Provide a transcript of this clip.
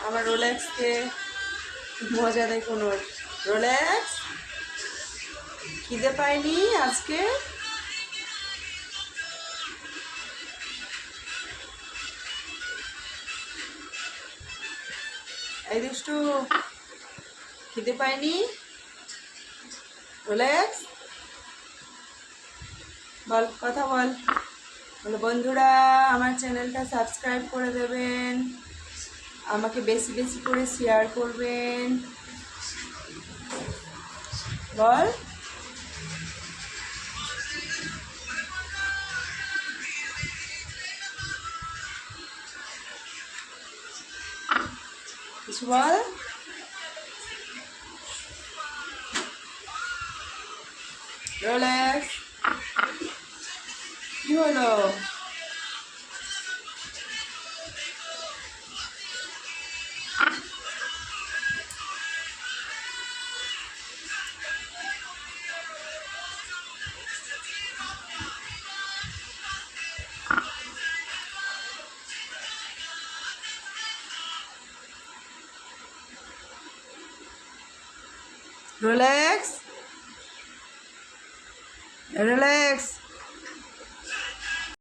আমার রোলেক্সকে মজা দেখুন ওর। রোলেক্স খিদে পাইনি আজকে? এই দুষ্টু, খিদে পাইনি? রোলেক্স বল, কথা বল। বলো বন্ধুরা আমার চ্যানেলটা সাবস্ক্রাইব করে দেবেন, আমাকে বেশি বেশি করে শেয়ার করবেন। বল। কিছু বল। রোলেক্স কি হলো? Rolex, Rolex